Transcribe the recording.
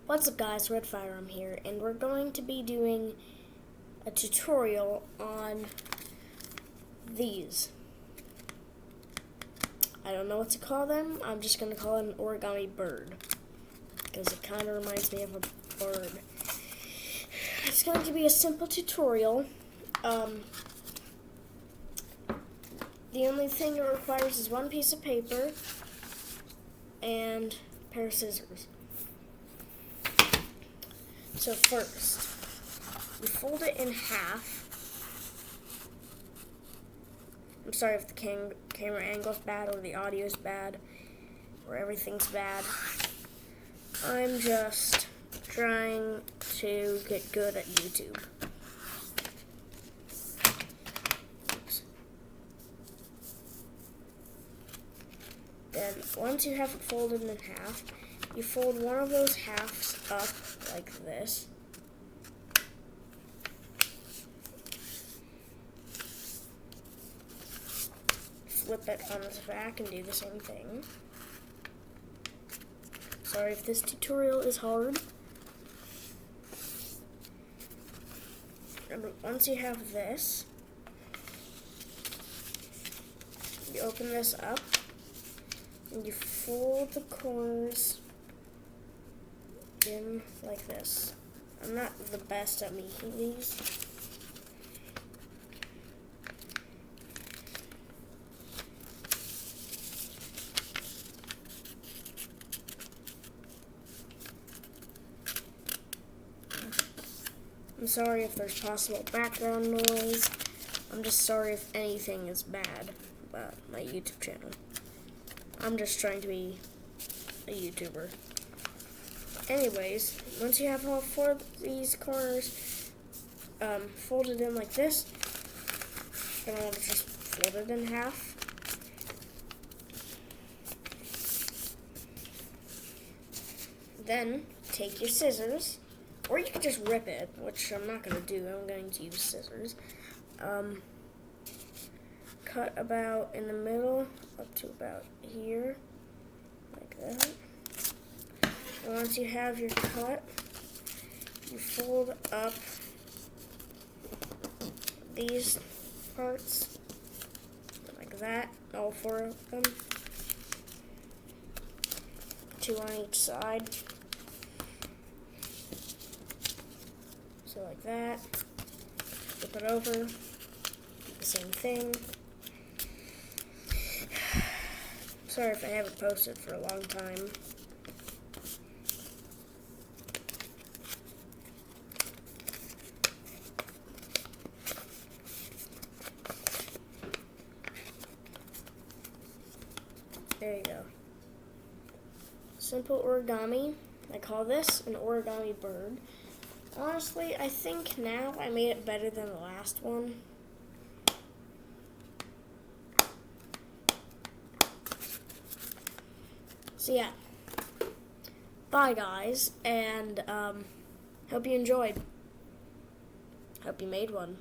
What's up guys, redfirearm here, and we're going to be doing a tutorial on these. I don't know what to call them. I'm just going to call it an origami bird because it kind of reminds me of a bird. It's going to be a simple tutorial. The only thing it requires is one piece of paper and a pair of scissors. So first, you fold it in half. I'm sorry if the camera angle's bad or the audio's bad or everything's bad. I'm just trying to get good at YouTube. Oops. Then once you have it folded in half, you fold one of those halves up like this. Flip it on its back and do the same thing. Sorry if this tutorial is hard. And once you have this, you open this up and you fold the corners in like this. I'm not the best at making these. I'm sorry if there's possible background noise. I'm just sorry if anything is bad about my YouTube channel. I'm just trying to be a YouTuber. Anyways, once you have all four of these corners folded in like this, you're going to want to just fold it in half. Then take your scissors, or you can just rip it, which I'm not going to do. I'm going to use scissors. Cut about in the middle up to about here, like that. And once you have your cut, you fold up these parts like that, all four of them, two on each side. So like that, flip it over, do the same thing. Sorry if I haven't posted for a long time. There you go. Simple origami. I call this an origami bird. Honestly, I think now I made it better than the last one. So yeah. Bye guys, and hope you enjoyed. Hope you made one.